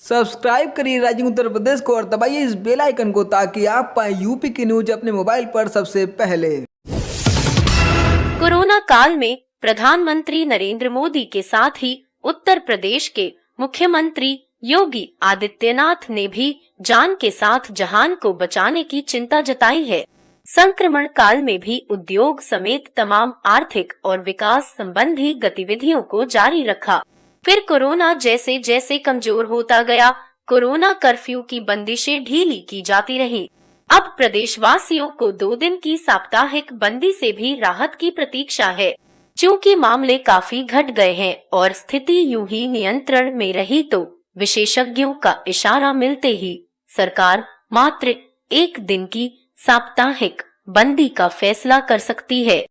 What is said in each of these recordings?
Subscribe करिए rising Uttar Pradesh को और दबाइए इस बेल आइकन को ताकि आप पाए यूपी की न्यूज अपने मोबाइल पर सबसे पहले। कोरोना काल में प्रधानमंत्री नरेंद्र मोदी के साथ ही उत्तर प्रदेश के मुख्यमंत्री योगी आदित्यनाथ ने भी जान के साथ जहान को बचाने की चिंता जताई है। संक्रमण काल में भी उद्योग समेत तमाम आर्थिक और विकास संबंधी गतिविधियों को जारी रखा। फिर कोरोना जैसे जैसे कमजोर होता गया, कोरोना कर्फ्यू की बंदिशें ढीली की जाती रही। अब प्रदेशवासियों को 2 दिन की साप्ताहिक बंदी से भी राहत की प्रतीक्षा है। चूँकि मामले काफी घट गए हैं और स्थिति यूं ही नियंत्रण में रही तो विशेषज्ञों का इशारा मिलते ही सरकार मात्र 1 दिन की साप्ताहिक बंदी का फैसला कर सकती है।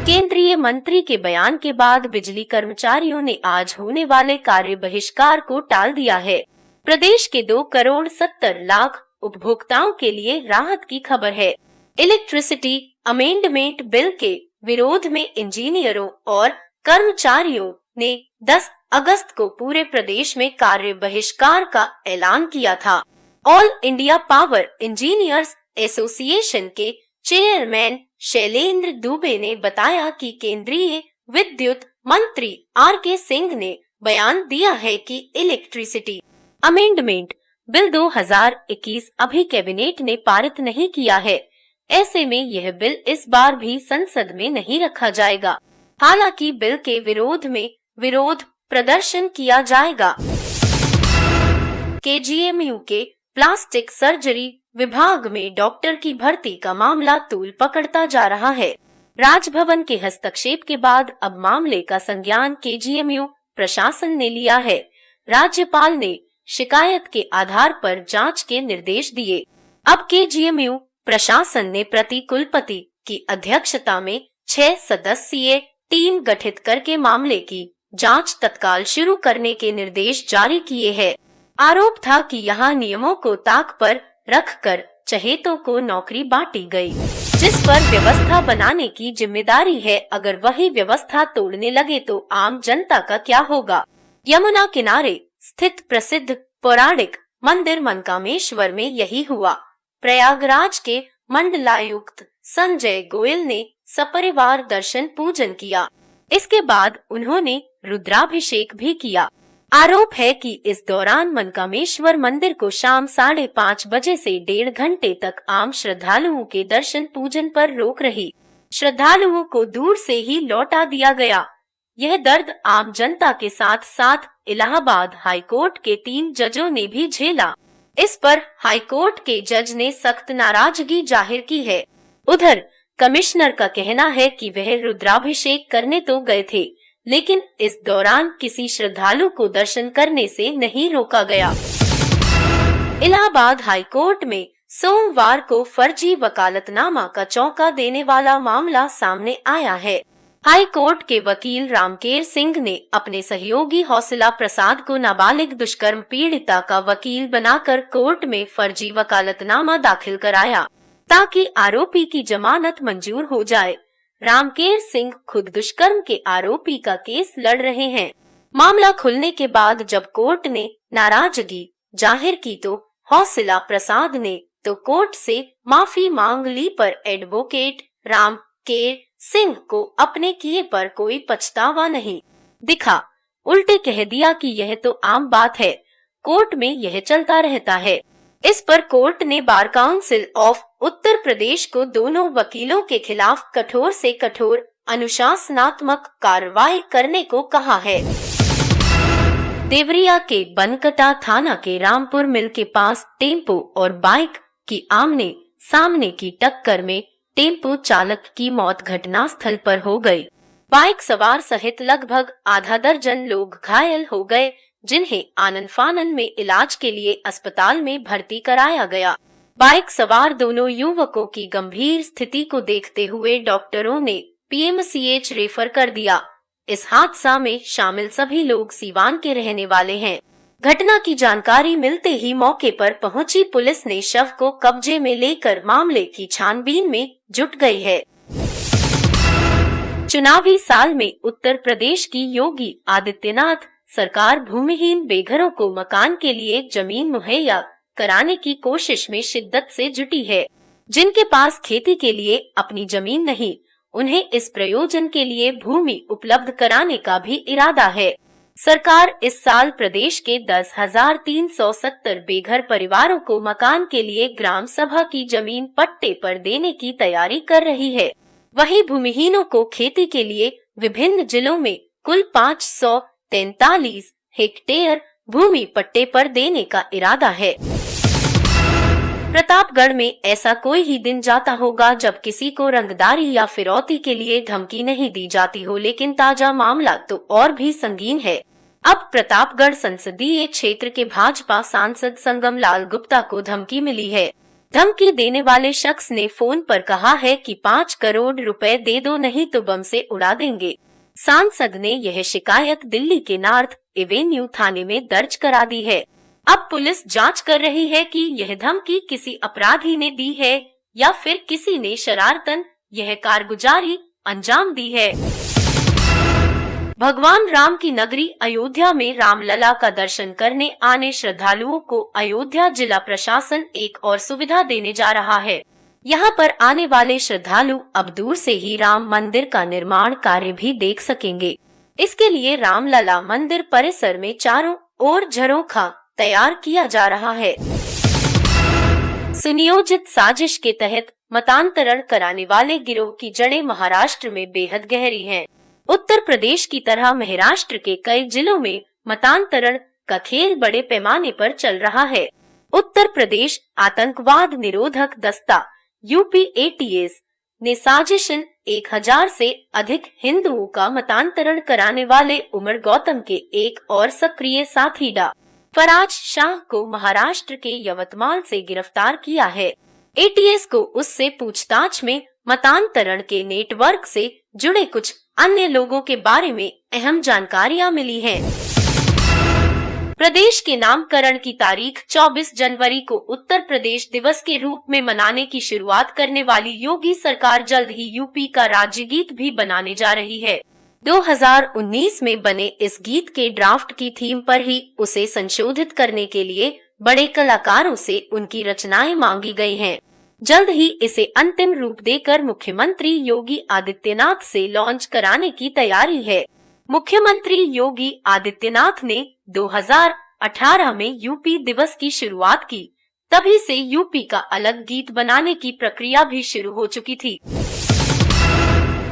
केंद्रीय मंत्री के बयान के बाद बिजली कर्मचारियों ने आज होने वाले कार्य बहिष्कार को टाल दिया है। प्रदेश के 2 करोड़ 70 लाख उपभोक्ताओं के लिए राहत की खबर है। इलेक्ट्रिसिटी अमेंडमेंट बिल के विरोध में इंजीनियरों और कर्मचारियों ने 10 अगस्त को पूरे प्रदेश में कार्य बहिष्कार का ऐलान किया था। All India power engineers association के चेयरमैन शैलेंद्र दुबे ने बताया कि केंद्रीय विद्युत मंत्री आर.के. सिंह ने बयान दिया है कि इलेक्ट्रिसिटी अमेंडमेंट बिल 2021 अभी कैबिनेट ने पारित नहीं किया है। ऐसे में यह बिल इस बार भी संसद में नहीं रखा जाएगा। हालांकि बिल के विरोध में विरोध प्रदर्शन किया जाएगा। केजीएमयू के प्लास्टिक सर्जरी विभाग में डॉक्टर की भर्ती का मामला तूल पकड़ता जा रहा है। राजभवन के हस्तक्षेप के बाद अब मामले का संज्ञान केजीएमयू प्रशासन ने लिया है। राज्यपाल ने शिकायत के आधार पर जांच के निर्देश दिए। अब केजीएमयू प्रशासन ने प्रति कुलपति की अध्यक्षता में 6 सदस्यीय टीम गठित करके मामले की जांच तत्काल शुरू करने के निर्देश जारी किए हैं। आरोप था कि यहां नियमों को ताक पर रखकर चहेतों को नौकरी बांटी गई, जिस पर व्यवस्था बनाने की जिम्मेदारी है। अगर वही व्यवस्था तोड़ने लगे तो आम जनता का क्या होगा। यमुना किनारे स्थित प्रसिद्ध पौराणिक मंदिर मनकामेश्वर में यही हुआ। प्रयागराज के मंडलायुक्त संजय गोयल ने सपरिवार दर्शन पूजन किया। इसके बाद उन्होंने रुद्राभिषेक भी किया। आरोप है कि इस दौरान मनकामेश्वर मंदिर को शाम 5:30 बजे से 1.5 घंटे तक आम श्रद्धालुओं के दर्शन पूजन पर रोक रही। श्रद्धालुओं को दूर से ही लौटा दिया गया। यह दर्द आम जनता के साथ साथ इलाहाबाद हाईकोर्ट के 3 जजों ने भी झेला। इस पर हाईकोर्ट के जज ने सख्त नाराजगी जाहिर की है। उधर कमिश्नर का कहना है कि वह रुद्राभिषेक करने तो गए थे, लेकिन इस दौरान किसी श्रद्धालु को दर्शन करने से नहीं रोका गया। इलाहाबाद हाईकोर्ट में सोमवार को फर्जी वकालतनामा का चौंका देने वाला मामला सामने आया है। हाईकोर्ट के वकील रामकेर सिंह ने अपने सहयोगी हौसला प्रसाद को नाबालिग दुष्कर्म पीड़िता का वकील बनाकर कोर्ट में फर्जी वकालतनामा दाखिल कराया ताकि आरोपी की जमानत मंजूर हो जाए। रामकेर सिंह खुद दुष्कर्म के आरोपी का केस लड़ रहे हैं। मामला खुलने के बाद जब कोर्ट ने नाराजगी जाहिर की तो हौसला प्रसाद ने तो कोर्ट से माफी मांग ली, पर एडवोकेट रामकेर सिंह को अपने किए पर कोई पछतावा नहीं दिखा। उल्टे कह दिया कि यह तो आम बात है, कोर्ट में यह चलता रहता है। इस पर कोर्ट ने bar council of Uttar Pradesh को दोनों वकीलों के खिलाफ कठोर से कठोर अनुशासनात्मक कार्रवाई करने को कहा है। देवरिया के बनकटा थाना के रामपुर मिल के पास टेम्पो और बाइक की आमने सामने की टक्कर में टेम्पो चालक की मौत घटनास्थल पर हो गई। बाइक सवार सहित लगभग आधा दर्जन लोग घायल हो गए, जिन्हें आनन फानन में इलाज के लिए अस्पताल में भर्ती कराया गया। बाइक सवार दोनों युवकों की गंभीर स्थिति को देखते हुए डॉक्टरों ने पीएमसीएच रेफर कर दिया। इस हादसा में शामिल सभी लोग सीवान के रहने वाले हैं। घटना की जानकारी मिलते ही मौके पर पहुंची पुलिस ने शव को कब्जे में लेकर मामले की छानबीन में जुट गई है। चुनावी साल में उत्तर प्रदेश की योगी आदित्यनाथ सरकार भूमिहीन बेघरों को मकान के लिए जमीन मुहैया कराने की कोशिश में शिद्दत से जुटी है। जिनके पास खेती के लिए अपनी जमीन नहीं, उन्हें इस प्रयोजन के लिए भूमि उपलब्ध कराने का भी इरादा है। सरकार इस साल प्रदेश के 10,370 बेघर परिवारों को मकान के लिए ग्राम सभा की जमीन पट्टे पर देने की तैयारी कर रही है। वहीं भूमिहीनों को खेती के लिए विभिन्न जिलों में कुल 543 हेक्टेयर भूमि पट्टे पर देने का इरादा है। प्रतापगढ़ में ऐसा कोई ही दिन जाता होगा जब किसी को रंगदारी या फिरौती के लिए धमकी नहीं दी जाती हो, लेकिन ताजा मामला तो और भी संगीन है। अब प्रतापगढ़ संसदीय क्षेत्र के भाजपा सांसद संगम लाल गुप्ता को धमकी मिली है। धमकी देने वाले शख्स ने फोन पर कहा है कि 5 करोड़ रुपए दे दो, नहीं तो बम से उड़ा देंगे। सांसद ने यह शिकायत दिल्ली के नॉर्थ एवेन्यू थाने में दर्ज करा दी है। अब पुलिस जांच कर रही है कि यह धमकी किसी अपराधी ने दी है या फिर किसी ने शरारतन यह कारगुजारी अंजाम दी है। भगवान राम की नगरी अयोध्या में रामलला का दर्शन करने आने श्रद्धालुओं को अयोध्या जिला प्रशासन एक और सुविधा देने जा रहा है। यहाँ पर आने वाले श्रद्धालु अब दूर से ही राम मंदिर का निर्माण कार्य भी देख सकेंगे। इसके लिए रामलला मंदिर परिसर में चारों ओर झरोखा तैयार किया जा रहा है। सुनियोजित साजिश के तहत मतांतरण कराने वाले गिरोह की जड़ें महाराष्ट्र में बेहद गहरी हैं। उत्तर प्रदेश की तरह महाराष्ट्र के कई जिलों में मतांतरण का खेल बड़े पैमाने पर चल रहा है। उत्तर प्रदेश आतंकवाद निरोधक दस्ता यूपी ATS ने साजिशन 1000 से अधिक हिंदुओं का मतांतरण कराने वाले उमर गौतम के एक और सक्रिय साथी डा फराज शाह को महाराष्ट्र के यवतमाल से गिरफ्तार किया है। ATS को उससे पूछताछ में मतांतरण के नेटवर्क से जुड़े कुछ अन्य लोगों के बारे में अहम जानकारियां मिली हैं। प्रदेश के नामकरण की तारीख 24 जनवरी को उत्तर प्रदेश दिवस के रूप में मनाने की शुरुआत करने वाली योगी सरकार जल्द ही यूपी का राज्य गीत भी बनाने जा रही है। 2019 में बने इस गीत के ड्राफ्ट की थीम पर ही उसे संशोधित करने के लिए बड़े कलाकारों से उनकी रचनाएं मांगी गई हैं। जल्द ही इसे अंतिम रूप देकर मुख्यमंत्री योगी आदित्यनाथ से लॉन्च कराने की तैयारी है। मुख्यमंत्री योगी आदित्यनाथ ने 2018 में यूपी दिवस की शुरुआत की, तभी से यूपी का अलग गीत बनाने की प्रक्रिया भी शुरू हो चुकी थी।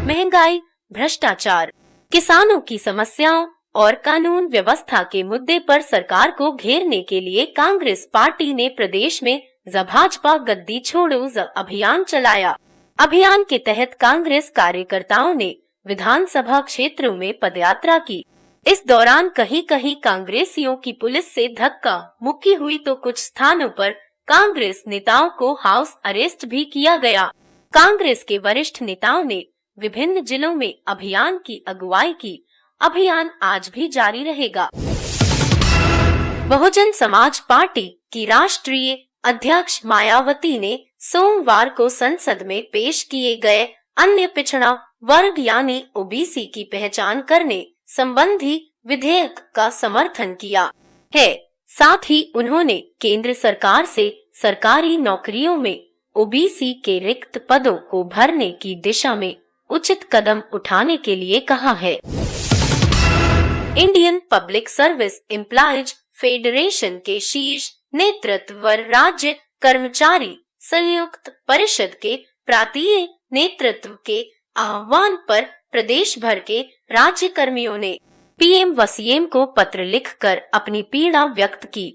महंगाई, भ्रष्टाचार, किसानों की समस्याओं और कानून व्यवस्था के मुद्दे पर सरकार को घेरने के लिए कांग्रेस पार्टी ने प्रदेश में भाजपा गद्दी छोड़ो अभियान चलाया। अभियान के तहत कांग्रेस कार्यकर्ताओं ने विधानसभा क्षेत्रों में पदयात्रा की। इस दौरान कहीं कहीं कांग्रेसियों की पुलिस से धक्का मुक्की हुई तो कुछ स्थानों पर कांग्रेस नेताओं को हाउस अरेस्ट भी किया गया। कांग्रेस के वरिष्ठ नेताओं ने विभिन्न जिलों में अभियान की अगुवाई की। अभियान आज भी जारी रहेगा। बहुजन समाज पार्टी की राष्ट्रीय अध्यक्ष मायावती ने सोमवार को संसद में पेश किए गए अन्य पिछड़ा वर्ग यानी ओबीसी की पहचान करने संबंधी विधेयक का समर्थन किया है। साथ ही उन्होंने केंद्र सरकार से सरकारी नौकरियों में ओबीसी के रिक्त पदों को भरने की दिशा में उचित कदम उठाने के लिए कहा है। Indian public service employees federation के शीर्ष नेतृत्व राज्य कर्मचारी संयुक्त परिषद के प्रांतीय नेतृत्व के आह्वान पर प्रदेश भर के राज्य कर्मियों ने पीएम व सीएम को पत्र लिखकर अपनी पीड़ा व्यक्त की।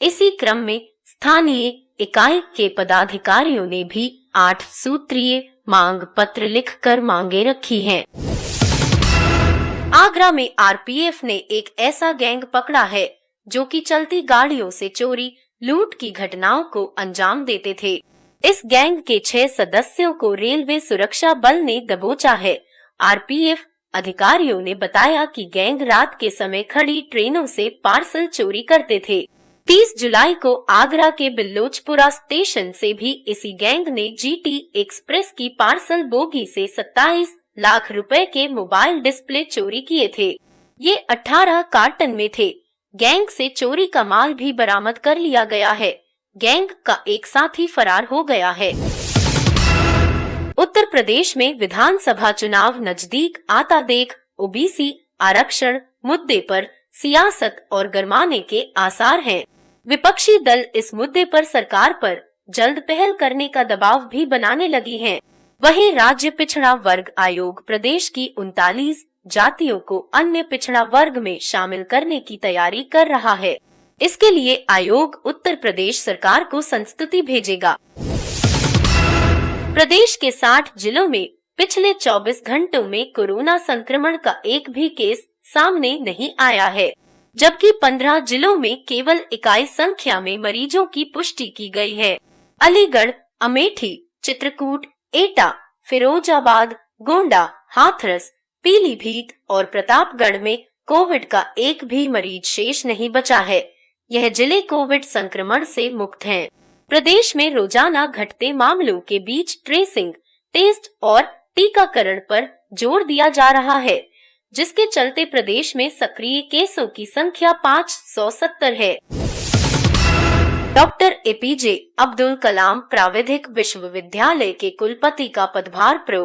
इसी क्रम में स्थानीय इकाई के पदाधिकारियों ने भी 8 सूत्रीय मांग पत्र लिखकर मांगे रखी हैं। आगरा में आरपीएफ ने एक ऐसा गैंग पकड़ा है जो कि चलती गाड़ियों से चोरी लूट की घटनाओं को अंजाम देते थे। इस गैंग के 6 सदस्यों को रेलवे सुरक्षा बल ने दबोचा है। आरपीएफ अधिकारियों ने बताया कि गैंग रात के समय खड़ी ट्रेनों से पार्सल चोरी करते थे। 30 जुलाई को आगरा के बिल्लोचपुरा स्टेशन से भी इसी गैंग ने जीटी एक्सप्रेस की पार्सल बोगी से 27 लाख रुपए के मोबाइल डिस्प्ले चोरी किए थे। ये 18 कार्टन में थे। गैंग से चोरी का माल भी बरामद कर लिया गया है। गैंग का एक साथी फरार हो गया है। उत्तर प्रदेश में विधानसभा चुनाव नजदीक आता देख ओबीसी आरक्षण मुद्दे पर सियासत और गरमाने के आसार हैं। विपक्षी दल इस मुद्दे पर सरकार पर जल्द पहल करने का दबाव भी बनाने लगी हैं। वहीं राज्य पिछड़ा वर्ग आयोग प्रदेश की 39 जातियों को अन्य पिछड़ा वर्ग में शामिल करने की तैयारी कर रहा है। इसके लिए आयोग उत्तर प्रदेश सरकार को संस्तुति भेजेगा। प्रदेश के 60 जिलों में पिछले 24 घंटों में कोरोना संक्रमण का एक भी केस सामने नहीं आया है, जबकि 15 जिलों में केवल इकाई संख्या में मरीजों की पुष्टि की गई है। अलीगढ़, अमेठी, चित्रकूट, एटा, फिरोजाबाद, गोंडा, हाथरस, पीलीभीत और प्रतापगढ़ में कोविड का एक भी मरीज शेष नहीं बचा है। यह जिले कोविड संक्रमण से मुक्त हैं। प्रदेश में रोजाना घटते मामलों के बीच ट्रेसिंग, टेस्ट और टीकाकरण पर जोर दिया जा रहा है, जिसके चलते प्रदेश में सक्रिय केसों की संख्या 570 है। डॉक्टर एपीजे अब्दुल कलाम प्राविधिक विश्वविद्यालय के कुलपति का पदभार प्रो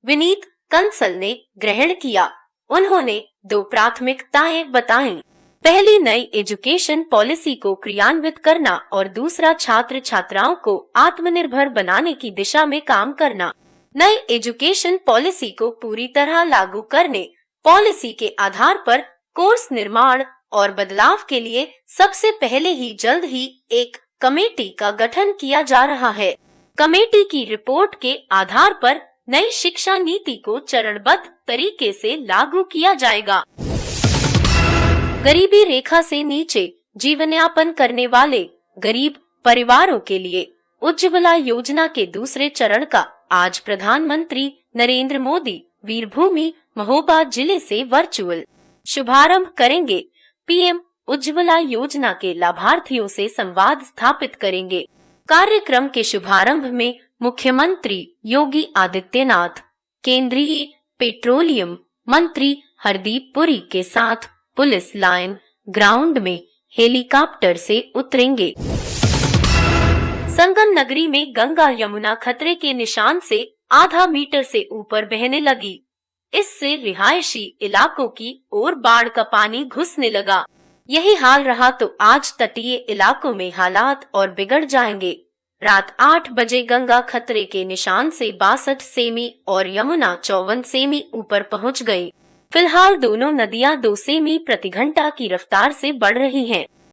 विनीत कंसल ने ग्रहण किया। उन्होंने 2 प्राथमिकताएं बताईं। पहली, नई एजुकेशन पॉलिसी को क्रियान्वित करना और दूसरा, छात्र छात्राओं को आत्मनिर्भर बनाने की दिशा में काम करना। नई एजुकेशन पॉलिसी को पूरी तरह लागू करने, पॉलिसी के आधार पर कोर्स निर्माण और बदलाव के लिए सबसे पहले ही जल्द ही एक कमेटी का गठन किया जा रहा है। कमेटी की रिपोर्ट के आधार पर नई शिक्षा नीति को चरणबद्ध तरीके से लागू किया जाएगा। गरीबी रेखा से नीचे जीवनयापन करने वाले गरीब परिवारों के लिए उज्ज्वला योजना के दूसरे चरण का आज प्रधानमंत्री नरेंद्र मोदी वीरभूमि महोबा जिले से वर्चुअल शुभारंभ करेंगे। पीएम उज्ज्वला योजना के लाभार्थियों से संवाद स्थापित करेंगे। कार्यक्रम के शुभारंभ में मुख्यमंत्री योगी आदित्यनाथ, केंद्रीय पेट्रोलियम मंत्री हरदीप पुरी के साथ पुलिस लाइन ग्राउंड में हेलीकॉप्टर से उतरेंगे। संगम नगरी में गंगा यमुना खतरे के निशान से आधा मीटर से ऊपर बहने लगी। इससे रिहायशी इलाकों की ओर बाढ़ का पानी घुसने लगा। यही हाल रहा तो आज तटीय इलाकों में हालात और बिगड़ जाएंगे। रात 8 बजे गंगा खतरे के निशान से 62 सेमी और यमुना 54 सेमी ऊपर पहुंच गई। फिलहाल दोनों नदियां 2 सेमी प्रति घंटा की रफ्तार से बढ़ रही हैं।